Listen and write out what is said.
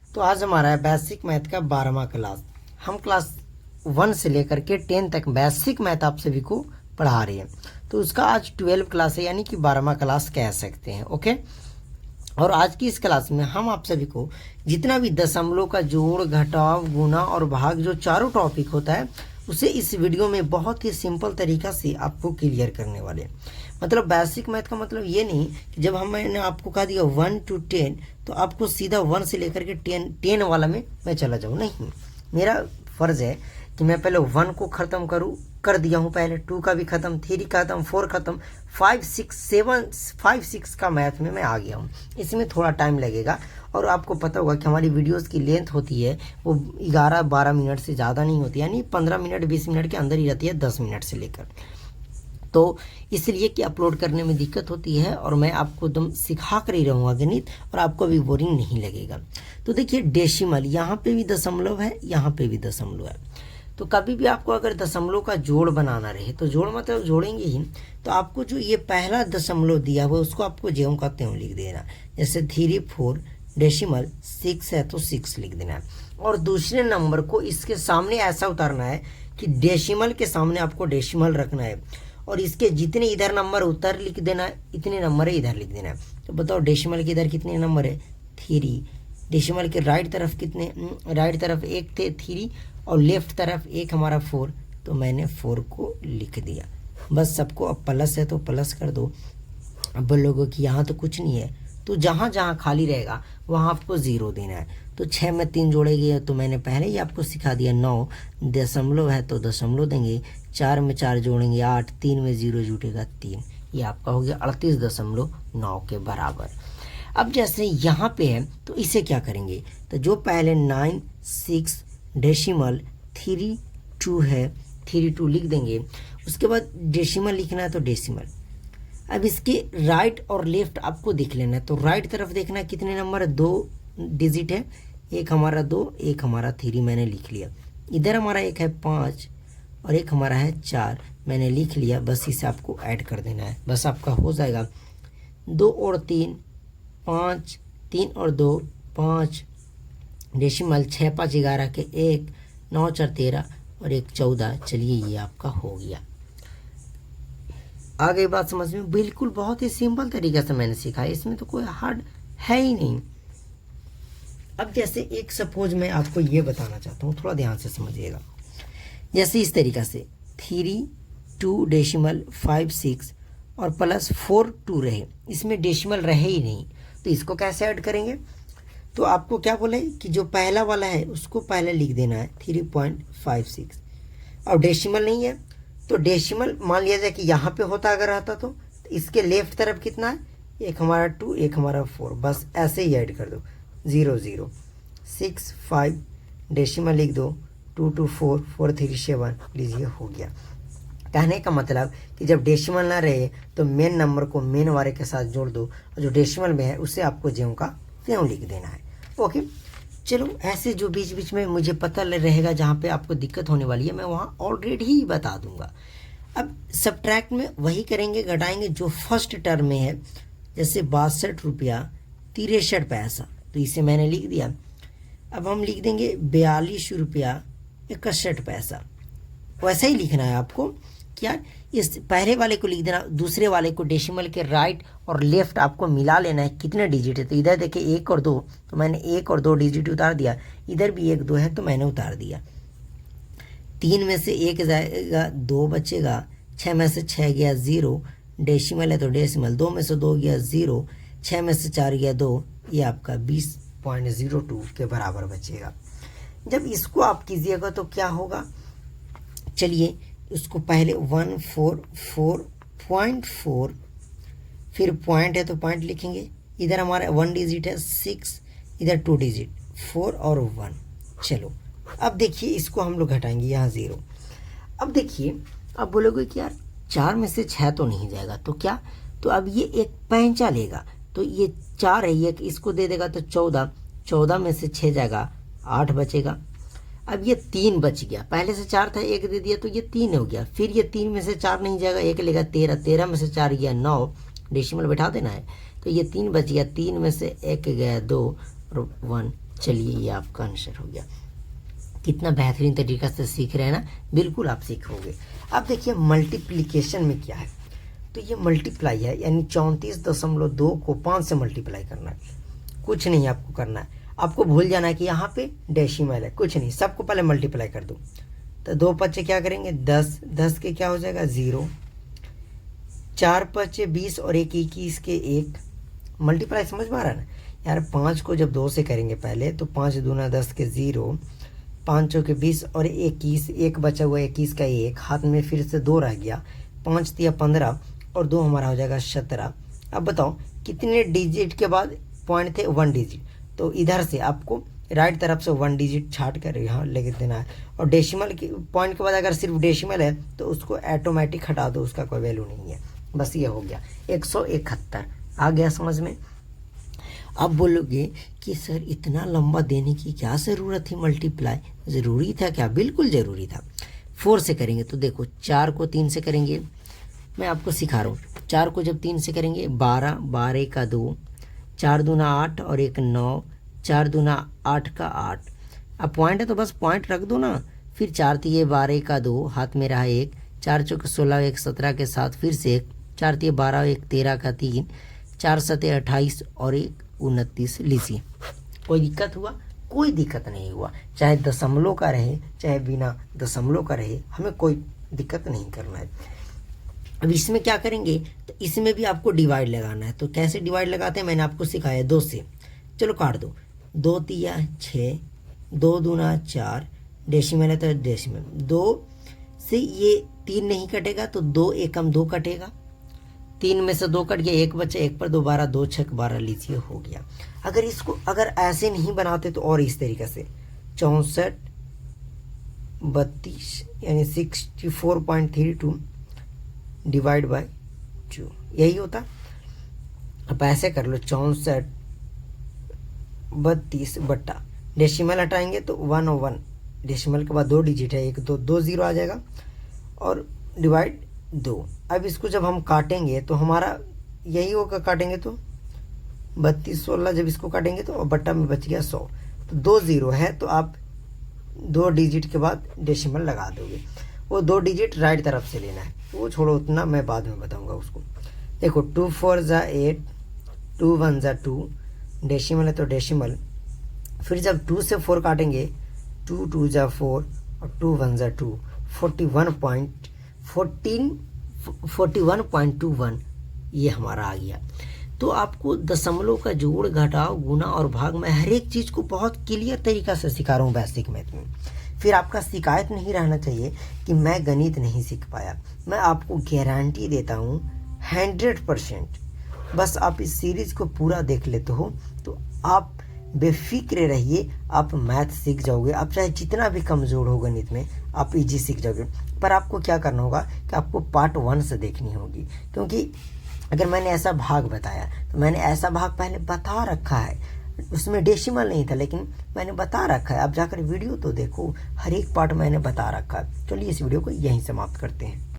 तो आज हमारा है बेसिक मैथ का 12वां क्लास। हम क्लास 1 से लेकर के 10 तक बेसिक मैथ आप सभी को पढ़ा रहे हैं। तो उसका आज 12 क्लास है, यानी कि 12वां क्लास कह सकते हैं। ओके। और आज की इस क्लास में हम आप सभी को जितना भी दशमलव का जोड़, घटाव, गुणा और भाग जो चारों टॉपिक होता है उसे इस वीडियो में बहुत ही सिंपल तरीका से आपको क्लियर करने वाले हैं। मतलब बेसिक मैथ का मतलब ये नहीं कि जब मैंने आपको कहा दिया 1 to 10 तो आपको सीधा 1 से लेकर के 10 वाला में मैं चला जाऊँ। नहीं, मेरा फर्ज है कि मैं पहले 1 को ख़त्म करूँ, कर दिया हूँ पहले, 2 का भी ख़त्म, 3 खत्म, 4 खत्म, 5 6 7 5 6 का मैथ में मैं आ गया हूँ। इसमें थोड़ा टाइम लगेगा और आपको पता होगा कि हमारी वीडियोस की लेंथ होती है वो 11-12 मिनट से ज़्यादा नहीं होती, यानी 15 मिनट 20 मिनट के अंदर ही रहती है, 10 मिनट से लेकर। तो इसलिए कि अपलोड करने में दिक्कत होती है और मैं आपको एकदम सिखा कर ही रहूँगा गणित, और आपको भी बोरिंग नहीं लगेगा। तो देखिए डेसिमल, यहाँ पे भी दशमलव है, यहाँ पे भी दशमलव है। तो कभी भी आपको अगर दशमलव का जोड़ बनाना रहे तो जोड़ मतलब जोड़ेंगे ही, तो आपको जो ये पहला दशमलव दिया हुआ उसको आपको ज्यों का त्यों लिख देना। जैसे 3 4 डेसिमल 6 है तो 6 लिख देना है। और दूसरे नंबर को इसके सामने ऐसा उतारना है कि डेसिमल के सामने आपको डेसिमल रखना है, और इसके जितने इधर नंबर उधर लिख देना है, इतने नंबर है इधर लिख देना है। तो बताओ डेसिमल के इधर कितने नंबर है? 3। डेसिमल के राइट तरफ कितने? राइट तरफ 1 थे 3, और लेफ्ट तरफ 1 हमारा 4, तो मैंने 4 को लिख दिया। बस सबको अब प्लस है तो प्लस कर दो। अब बोलोगे कि यहाँ तो कुछ नहीं है, तो जहाँ जहाँ खाली रहेगा वहाँ आपको 0 देना है। तो 6 में 3 जोड़ेंगे, तो मैंने पहले ही आपको सिखा दिया 9 दशमलव है तो दशमलव देंगे, 4 में 4 जोड़ेंगे 8, 3 में 0 जुटेगा 3, ये आपका हो गया 38.9 के बराबर। अब जैसे यहाँ पे है तो इसे क्या करेंगे, तो जो पहले 9 6 डेसिमल 3 2 है, 3 2 लिख देंगे। उसके बाद डेसिमल लिखना है तो डेसिमल। अब इसके राइट और लेफ्ट आपको देख लेना है। तो राइट तरफ देखना है कितने नंबर है, 2 डिजिट है, एक हमारा 2, एक हमारा 3 मैंने लिख लिया। इधर हमारा एक है 5 और एक हमारा है 4 मैंने लिख लिया। बस इसे आपको ऐड कर देना है, बस आपका हो जाएगा 2 और 3 5, 3 और 2 5, डेसिमल 6 5 11 के 1, 9 4 13 और 1 14। चलिए ये आपका हो गया। आ गई बात समझ में? बिल्कुल बहुत ही सिंपल तरीके से मैंने सिखाया, इसमें तो कोई हार्ड है ही नहीं। अब जैसे एक सपोज मैं आपको ये बताना चाहता हूँ, थोड़ा ध्यान से समझिएगा। जैसे इस तरीक़ा से 3 2 डेसिमल 5 6 और प्लस 4 2 रहे, इसमें डेसिमल रहे ही नहीं, तो इसको कैसे ऐड करेंगे? तो आपको क्या बोले कि जो पहला वाला है उसको पहले लिख देना है 3.56, और डेसिमल नहीं है तो डेसिमल मान लिया जाए कि यहाँ पे होता अगर रहता तो इसके लेफ्ट तरफ कितना है, एक हमारा 2 एक हमारा 4, बस ऐसे ही ऐड कर दो 0 0 6 5 डेसिमल लिख दो 2 2 4 4 3 7, लीजिए हो गया। कहने का मतलब कि जब डेसिमल ना रहे तो मेन नंबर को मेन वाले के साथ जोड़ दो, और जो डेसिमल में है उसे आपको ज्यों का त्यों लिख देना है। ओके, चलो ऐसे जो बीच बीच में मुझे पता रहेगा जहाँ पे आपको दिक्कत होने वाली है मैं वहाँ ऑलरेडी ही बता दूंगा। अब सब्ट्रैक्ट में वही करेंगे, घटाएंगे जो फर्स्ट टर्म में है। जैसे 62 रुपया 63 पैसा, तो इसे मैंने लिख दिया। अब हम लिख देंगे 42 रुपया 61 पैसा। वैसा ही लिखना है आपको, क्या इस पहले वाले को लिख देना, दूसरे वाले को डेसिमल के राइट और लेफ्ट आपको मिला लेना है कितने डिजिट है। तो इधर देखिए 1 और 2, तो मैंने 1 और 2 डिजिट उतार दिया, इधर भी 1 2 है तो मैंने उतार दिया। 3 में से 1 जाएगा 2 बचेगा, 6 में से 6 गया 0, डेसिमल है तो डेसिमल, 2 में से 2 गया 0, 6 में से 4 गया 2, ये आपका 20.02 के बराबर बचेगा। जब इसको आप कीजिएगा तो क्या होगा, चलिए उसको पहले 144.4, फिर पॉइंट है तो पॉइंट लिखेंगे, इधर हमारा 1 डिजिट है 6, इधर 2 डिजिट 4 और 1। चलो अब देखिए इसको हम लोग घटाएंगे, यहाँ 0। अब देखिए, अब बोलोगे कि यार 4 में से 6 तो नहीं जाएगा, तो क्या, तो अब ये एक पैंचा लेगा, तो ये 4 है, ये इसको दे देगा तो 14, 14 में से 6 जाएगा 8 बचेगा। अब ये 3 बच गया, पहले से 4 था 1 दे दिया तो ये 3 हो गया। फिर ये 3 में से 4 नहीं जाएगा, 1 लेगा 13, 13 में से 4 गया 9, डेसिमल बैठा देना है, तो ये 3 बच गया, 3 में से 1 गया 2 और 1 चलिए ये आपका आंसर हो गया। कितना बेहतरीन तरीका से सीख रहे हैं ना, बिल्कुल आप सीखोगे। अब देखिए मल्टीप्लिकेशन में क्या है, तो ये मल्टीप्लाई है, यानी 34.2 को 5 से मल्टीप्लाई करना है। कुछ नहीं आपको करना है, आपको भूल जाना है कि यहाँ पे डेसिमल है, कुछ नहीं, सबको पहले मल्टीप्लाई कर दो। तो 2 पच्चे क्या करेंगे 10, 10 के क्या हो जाएगा 0, 4 पच्चे 20 और 1 21 के 1, मल्टीप्लाई समझ में आ रहा है ना यार। 5 को जब 2 से करेंगे पहले तो 5 दूना 10 के 0, 5 चौके 20 और 21, एक बचा हुआ 21 का 1, हाथ में फिर से 2 रह गया, 5 तिया 15 और 2 हमारा हो जाएगा 17। अब बताओ कितने डिजिट के बाद पॉइंट थे 1 डिजिट, तो इधर से आपको राइट तरफ से 1 डिजिट छाट कर यहाँ लेके देना है। और डेसिमल के पॉइंट के बाद अगर सिर्फ डेसिमल है तो उसको ऑटोमेटिक हटा दो, उसका कोई वैल्यू नहीं है। बस ये हो गया 171। आ गया समझ में। अब बोलोगे कि सर इतना लंबा देने की क्या ज़रूरत थी, मल्टीप्लाई ज़रूरी था क्या? बिल्कुल ज़रूरी था। 4 से करेंगे तो देखो 4 को 3 से करेंगे, मैं आपको सिखा रहा हूँ। 4 को जब 3 से करेंगे 12, 12 का 2, 4 दूना 8 और 1 9, 4 दूना 8 का 8। अब पॉइंट है तो बस पॉइंट रख दो ना। फिर 4 तिये 12 का 2, हाथ में रहा 1, 4 चौके 16, 1 17 के साथ फिर से 1, 4 तिये 12, 1 13 का 3, 4 सते 28 और 1 29। लीजिए कोई दिक्कत हुआ? कोई दिक्कत नहीं हुआ। चाहे दशमलव का रहे चाहे बिना दशमलव का रहे, हमें कोई दिक्कत नहीं करना है। अब इसमें क्या करेंगे, तो इसमें भी आपको डिवाइड लगाना है। तो कैसे डिवाइड लगाते हैं मैंने आपको सिखाया 2 से। चलो काट दो, 2 तिया 6, 2 दूना 4, डेसिमल है तो डेसिमल, 2 से ये 3 नहीं कटेगा तो 2 एकम 2 कटेगा, 3 में से 2 कट गया, 1 बचा, 1 पर 2 12, 2 6 12। लीजिए हो गया। अगर इसको अगर ऐसे नहीं बनाते तो और इस तरीके से 64 32 यानी 64.32 डिवाइड बाय 2, यही होता। अब ऐसे कर लो 64 32 बट्टा डेसिमल हटाएंगे तो 1 और 1, डेसिमल के बाद 2 डिजिट है, 1 2 0 आ जाएगा और डिवाइड 2। अब इसको जब हम काटेंगे तो हमारा यही होगा, काटेंगे तो 32 16, जब इसको काटेंगे तो बट्टा में बच गया 100। तो 2 0 है तो आप 2 डिजिट के बाद डेसिमल लगा दोगे। वो 2 डिजिट राइट तरफ से लेना है, वो छोड़ो उतना मैं बाद में बताऊंगा उसको। देखो 2 4 ज़ा 8, 2 1 ज़ा 2, डेसिमल है तो डेसिमल। फिर जब 2 से 4 काटेंगे 2 2 ज़ा 4 और 2 1 ज़ा 2, 41.21 ये हमारा आ गया। तो आपको दशमलव का जोड़ घटाव गुना और भाग में हर एक चीज़ को बहुत क्लियर तरीका से सिखा रहा हूँ बेसिक मैथ में। फिर आपका शिकायत नहीं रहना चाहिए कि मैं गणित नहीं सीख पाया। मैं आपको गारंटी देता हूँ 100%। बस आप इस सीरीज को पूरा देख लेते हो तो आप बेफिक्र रहिए, आप मैथ सीख जाओगे। आप चाहे जितना भी कमज़ोर हो गणित में आप इजी सीख जाओगे। पर आपको क्या करना होगा कि आपको पार्ट 1 से देखनी होगी, क्योंकि अगर मैंने ऐसा भाग बताया तो मैंने ऐसा भाग पहले बता रखा है, उसमें डेसिमल नहीं था लेकिन मैंने बता रखा है। आप जाकर वीडियो तो देखो, हर एक पार्ट मैंने बता रखा है। चलिए इस वीडियो को यहीं समाप्त करते हैं।